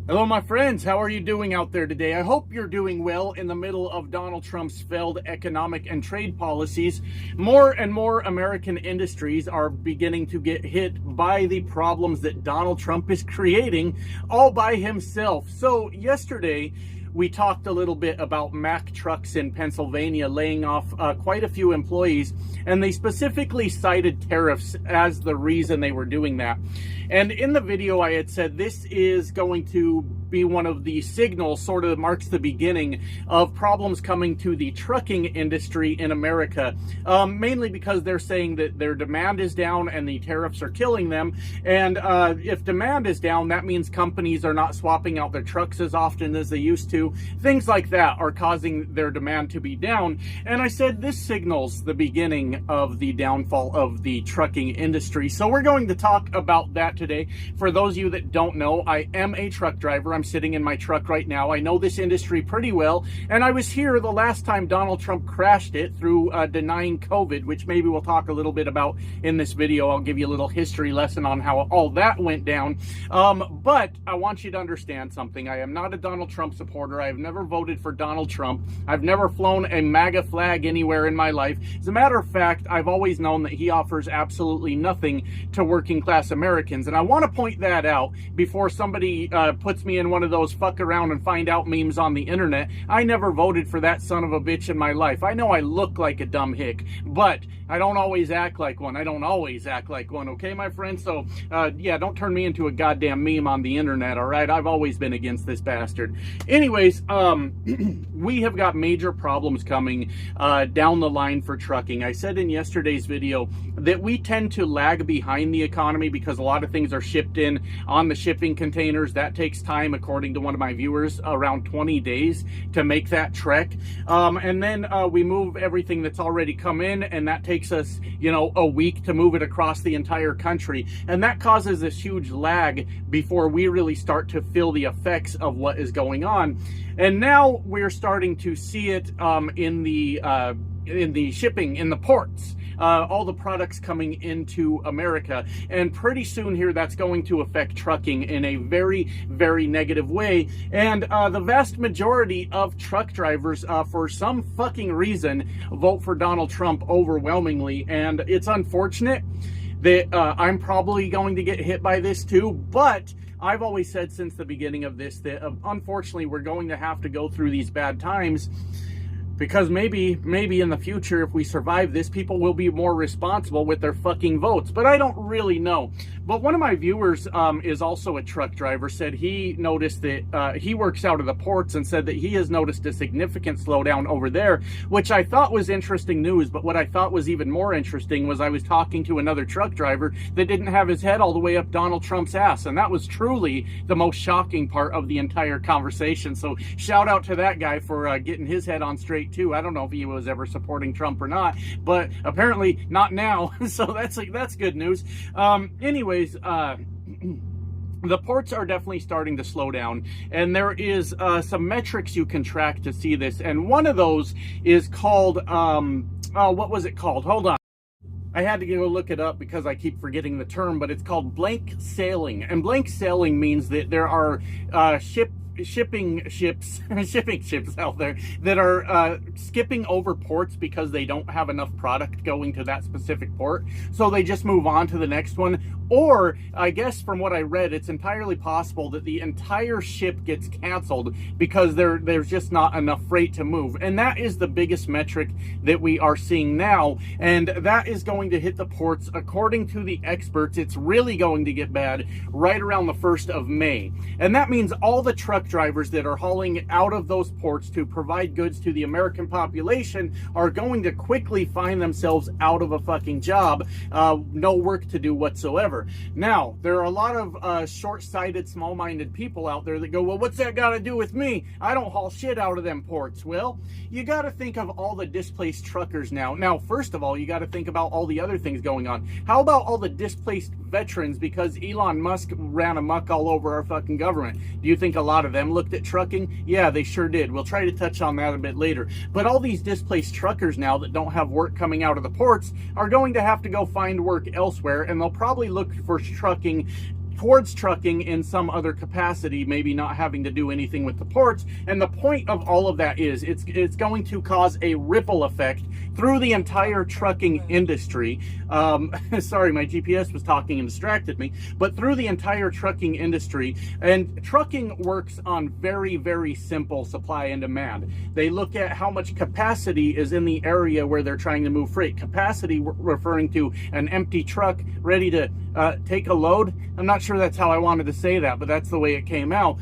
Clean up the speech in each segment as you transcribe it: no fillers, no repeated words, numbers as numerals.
Hello, my friends. How are you doing out there today? I hope you're doing well in the middle of Donald Trump's failed economic and trade policies. More and more American industries are beginning to get hit by the problems that Donald Trump is creating all by himself. So yesterday, we talked a little bit about Mack Trucks in Pennsylvania laying off quite a few employees, and they specifically cited tariffs as the reason they were doing that. And in the video, I had said this is going to be one of the signals, sort of marks the beginning of problems coming to the trucking industry in America, mainly because they're saying that their demand is down and the tariffs are killing them. And if demand is down, that means companies are not swapping out their trucks as often as they used to. Things like that are causing their demand to be down. And I said this signals the beginning of the downfall of the trucking industry. So we're going to talk about that today. For those of you that don't know, I am a truck driver. I'm sitting in my truck right now. I know this industry pretty well, and I was here the last time Donald Trump crashed it through denying COVID, which maybe we'll talk a little bit about in this video. I'll give you a little history lesson on how all that went down. But I want you to understand something. I am not a Donald Trump supporter. I have never voted for Donald Trump. I've never flown a MAGA flag anywhere in my life. As a matter of fact, I've always known that he offers absolutely nothing to working class Americans. And I want to point that out before somebody puts me in one of those fuck around and find out memes on the internet. I never voted for that son of a bitch in my life. I know I look like a dumb hick, but I don't always act like one. I don't always act like one, okay, my friend? So, yeah, don't turn me into a goddamn meme on the internet, all right? I've always been against this bastard. Anyways, we have got major problems coming down the line for trucking. I said in yesterday's video that we tend to lag behind the economy because a lot of things are shipped in on the shipping containers. That takes time, according to one of my viewers, around 20 days to make that trek. And then we move everything that's already come in, and that takes us, you know, a week to move it across the entire country. And that causes this huge lag before we really start to feel the effects of what is going on. And now we're starting to see it in the shipping, in the ports. All the products coming into America, and pretty soon here that's going to affect trucking in a very, very negative way. And the vast majority of truck drivers, for some fucking reason, vote for Donald Trump overwhelmingly, and it's unfortunate that I'm probably going to get hit by this too, but I've always said since the beginning of this that unfortunately we're going to have to go through these bad times, because maybe in the future, if we survive this, people will be more responsible with their fucking votes. But I don't really know. But one of my viewers is also a truck driver, said he noticed that he works out of the ports, and said that he has noticed a significant slowdown over there, which I thought was interesting news. But what I thought was even more interesting was I was talking to another truck driver that didn't have his head all the way up Donald Trump's ass. And that was truly the most shocking part of the entire conversation. So shout out to that guy for getting his head on straight too. I don't know if he was ever supporting Trump or not, but apparently not now. So that's good news. Anyways, the ports are definitely starting to slow down, and there is some metrics you can track to see this. And one of those is called what was it called? Hold on. I had to go look it up because I keep forgetting the term, but it's called blank sailing. And blank sailing means that there are shipping ships out there that are skipping over ports because they don't have enough product going to that specific port, so they just move on to the next one. Or I guess from what I read, it's entirely possible that the entire ship gets canceled because there's just not enough freight to move. And that is the biggest metric that we are seeing now, and that is going to hit the ports. According to the experts, it's really going to get bad right around the 1st of May. And that means all the truck drivers that are hauling out of those ports to provide goods to the American population are going to quickly find themselves out of a fucking job, no work to do whatsoever. Now, there are a lot of short-sighted, small-minded people out there that go, well, what's that got to do with me? I don't haul shit out of them ports. Well, you got to think of all the displaced truckers now. Now, first of all, you got to think about all the other things going on. How about all the displaced veterans because Elon Musk ran amok all over our fucking government? Do you think a lot of them looked at trucking? Yeah, they sure did. We'll try to touch on that a bit later. But all these displaced truckers now that don't have work coming out of the ports are going to have to go find work elsewhere, and they'll probably look for trucking towards trucking in some other capacity, maybe not having to do anything with the ports. And the point of all of that is it's going to cause a ripple effect through the entire trucking industry. Sorry, my GPS was talking and distracted me, but through the entire trucking industry. And trucking works on very, very simple supply and demand. They look at how much capacity is in the area where they're trying to move freight. Capacity referring to an empty truck ready to take a load. I'm not sure that's how I wanted to say that, but that's the way it came out.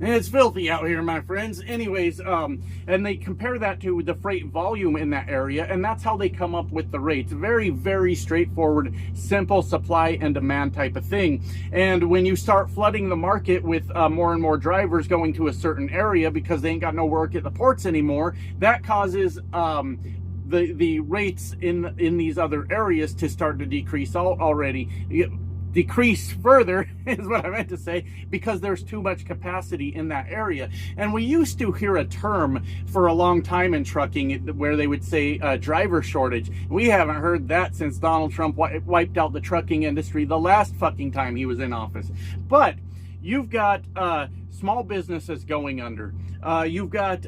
It's filthy out here, my friends. Anyways, and they compare that to the freight volume in that area, and that's how they come up with the rates. Very, very straightforward, simple supply and demand type of thing. And when you start flooding the market with more and more drivers going to a certain area because they ain't got no work at the ports anymore, that causes the rates in these other areas to start to decrease already. Decrease further is what I meant to say, because there's too much capacity in that area. And we used to hear a term for a long time in trucking where they would say driver shortage. We haven't heard that since Donald Trump wiped out the trucking industry the last fucking time he was in office. But you've got small businesses going under. You've got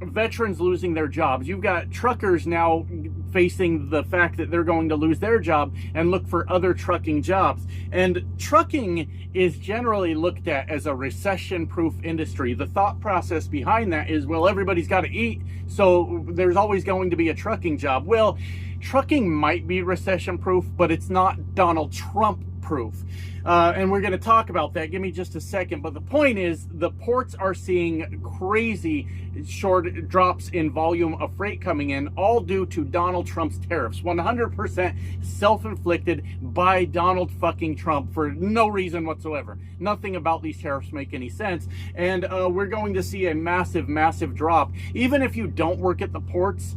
veterans losing their jobs. You've got truckers now facing the fact that they're going to lose their job and look for other trucking jobs. And trucking is generally looked at as a recession-proof industry. The thought process behind that is, well, everybody's got to eat, so there's always going to be a trucking job. Well, trucking might be recession-proof, but it's not Donald Trump proof. And we're going to talk about that. Give me just a second. But the point is, the ports are seeing crazy short drops in volume of freight coming in, all due to Donald Trump's tariffs. 100% self-inflicted by Donald fucking Trump for no reason whatsoever. Nothing about these tariffs make any sense. And we're going to see a massive, massive drop. Even if you don't work at the ports,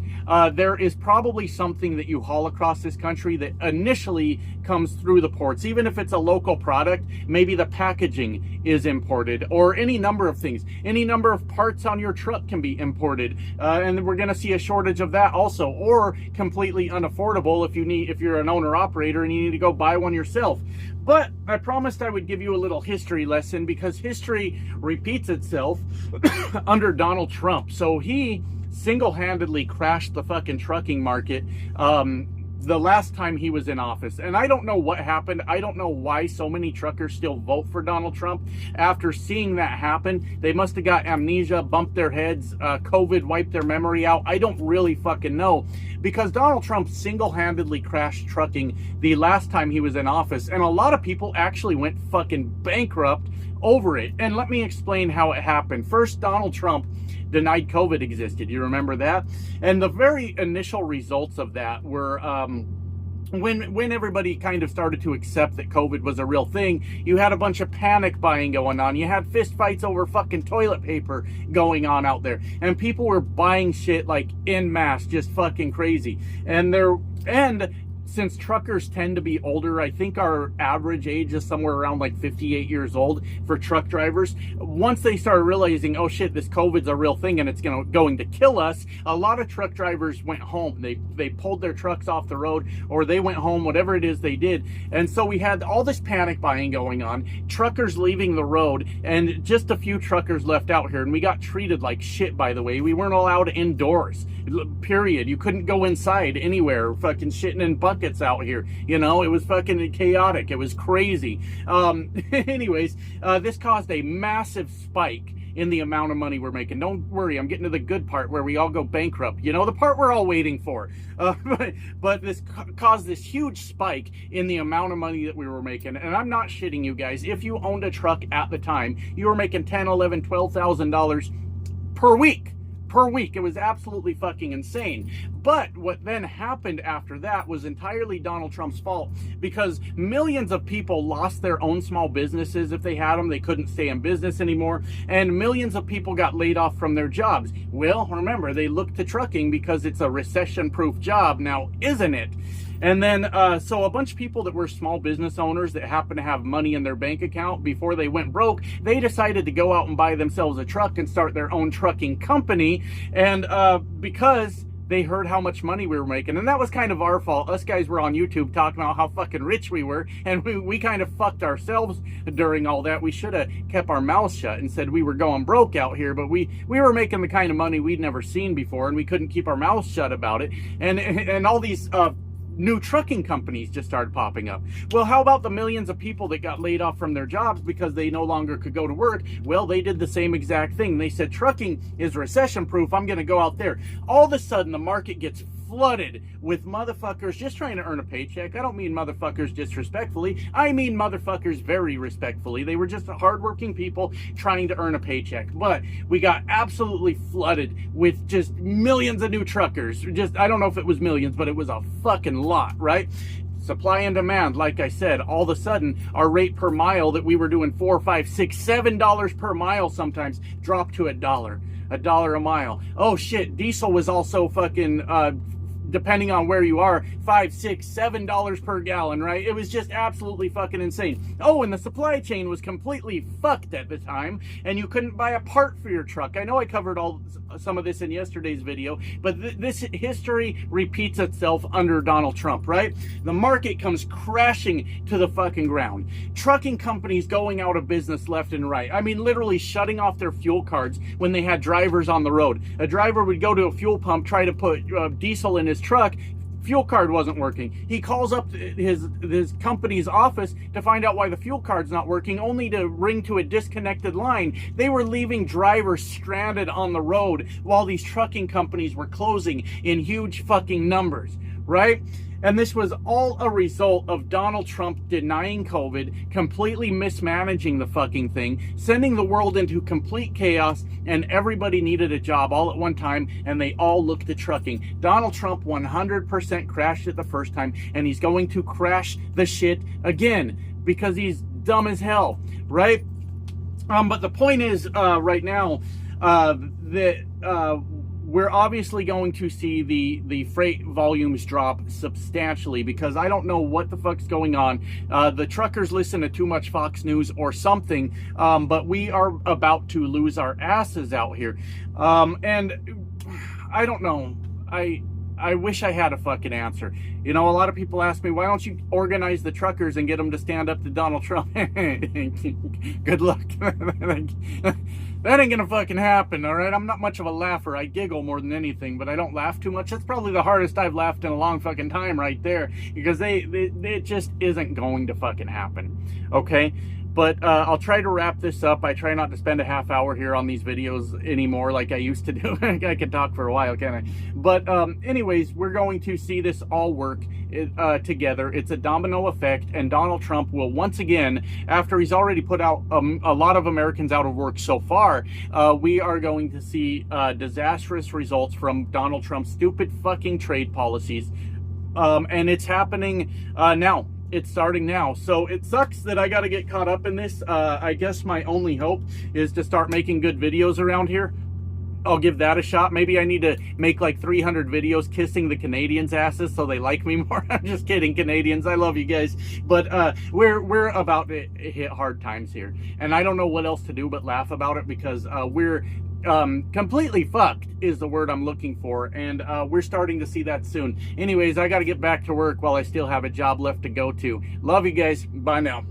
there is probably something that you haul across this country that initially comes through the ports. Even if it's a local product, maybe the packaging is imported, or any number of things. Any number of parts on your truck can be imported, and we're going to see a shortage of that also, or completely unaffordable if you're an owner operator and you need to go buy one yourself. But I promised I would give you a little history lesson, because history repeats itself under Donald Trump. So he single-handedly crashed the fucking trucking market the last time he was in office. And I don't know what happened. I don't know why so many truckers still vote for Donald Trump. After seeing that happen, they must have got amnesia, bumped their heads, COVID wiped their memory out. I don't really fucking know, because Donald Trump single-handedly crashed trucking the last time he was in office, and a lot of people actually went fucking bankrupt over it. And let me explain how it happened. First, Donald Trump denied COVID existed. You remember that? And the very initial results of that were when everybody kind of started to accept that COVID was a real thing, you had a bunch of panic buying going on. You had fist fights over fucking toilet paper going on out there. And people were buying shit like en masse, just fucking crazy. And since truckers tend to be older, I think our average age is somewhere around like 58 years old for truck drivers. Once they started realizing, oh shit, this COVID's a real thing and it's going to kill us, a lot of truck drivers went home. They pulled their trucks off the road, or they went home, whatever it is they did. And so we had all this panic buying going on, truckers leaving the road, and just a few truckers left out here. And we got treated like shit, by the way. We weren't allowed indoors, period. You couldn't go inside anywhere, fucking shitting in buckets out here. You know, it was fucking chaotic. It was crazy. Anyways, this caused a massive spike in the amount of money we're making. Don't worry, I'm getting to the good part where we all go bankrupt. You know, the part we're all waiting for. But this caused this huge spike in the amount of money that we were making. And I'm not shitting you guys. If you owned a truck at the time, you were making $10,000, $11,000, $12,000 per week. It was absolutely fucking insane. But what then happened after that was entirely Donald Trump's fault, because millions of people lost their own small businesses. If they had them, they couldn't stay in business anymore, and millions of people got laid off from their jobs. Well, remember, they looked to trucking because it's a recession-proof job now, isn't it? And then, so a bunch of people that were small business owners that happened to have money in their bank account before they went broke, they decided to go out and buy themselves a truck and start their own trucking company. And because they heard how much money we were making. And that was kind of our fault. Us guys were on YouTube talking about how fucking rich we were, and we kind of fucked ourselves during all that. We should have kept our mouths shut and said we were going broke out here, but we were making the kind of money we'd never seen before, and we couldn't keep our mouths shut about it. And all these new trucking companies just started popping up. Well, how about the millions of people that got laid off from their jobs because they no longer could go to work? Well, they did the same exact thing. They said trucking is recession proof. I'm going to go out there. All of a sudden, the market gets flooded with motherfuckers just trying to earn a paycheck. I don't mean motherfuckers disrespectfully. I mean motherfuckers very respectfully. They were just hardworking people trying to earn a paycheck. But we got absolutely flooded with just millions of new truckers. Just, I don't know if it was millions, but it was a fucking lot, right? Supply and demand, like I said, all of a sudden our rate per mile that we were doing $4, $5, $6, $7 per mile sometimes dropped to $1 a mile. Oh shit, diesel was also fucking depending on where you are, $5, $6, $7 per gallon, right? It was just absolutely fucking insane. Oh, and the supply chain was completely fucked at the time, and you couldn't buy a part for your truck. I know I covered some of this in yesterday's video, but this history repeats itself under Donald Trump, right? The market comes crashing to the fucking ground. Trucking companies going out of business left and right. I mean, literally shutting off their fuel cards when they had drivers on the road. A driver would go to a fuel pump, try to put diesel in his truck, fuel card wasn't working. He calls up his company's office to find out why the fuel card's not working, only to ring to a disconnected line. They were leaving drivers stranded on the road while these trucking companies were closing in huge fucking numbers, right? And this was all a result of Donald Trump denying COVID, completely mismanaging the fucking thing, sending the world into complete chaos, and everybody needed a job all at one time, and they all looked at trucking. Donald Trump 100% crashed it the first time, and he's going to crash the shit again because he's dumb as hell, right? But the point is, right now, that we're obviously going to see the freight volumes drop substantially because I don't know what the fuck's going on. The truckers listen to too much Fox News or something, but we are about to lose our asses out here. And I don't know. I wish I had a fucking answer. You know, a lot of people ask me, why don't you organize the truckers and get them to stand up to Donald Trump? Good luck. That ain't gonna fucking happen, all right? I'm not much of a laugher. I giggle more than anything, but I don't laugh too much. That's probably the hardest I've laughed in a long fucking time right there, because it just isn't going to fucking happen, okay? But I'll try to wrap this up. I try not to spend a half hour here on these videos anymore like I used to do. I could talk for a while, can't I? But anyways, we're going to see this all work together. It's a domino effect, and Donald Trump will once again, after he's already put out a lot of Americans out of work so far, we are going to see disastrous results from Donald Trump's stupid fucking trade policies. And it's happening now. It's starting now. So it sucks that I got to get caught up in this. I guess my only hope is to start making good videos around here. I'll give that a shot. Maybe I need to make like 300 videos kissing the Canadians' asses so they like me more. I'm just kidding, Canadians. I love you guys. But we're about to hit hard times here. And I don't know what else to do but laugh about it, because we're completely fucked is the word I'm looking for, and we're starting to see that soon. Anyways, I got to get back to work while I still have a job left to go to. Love you guys. Bye now.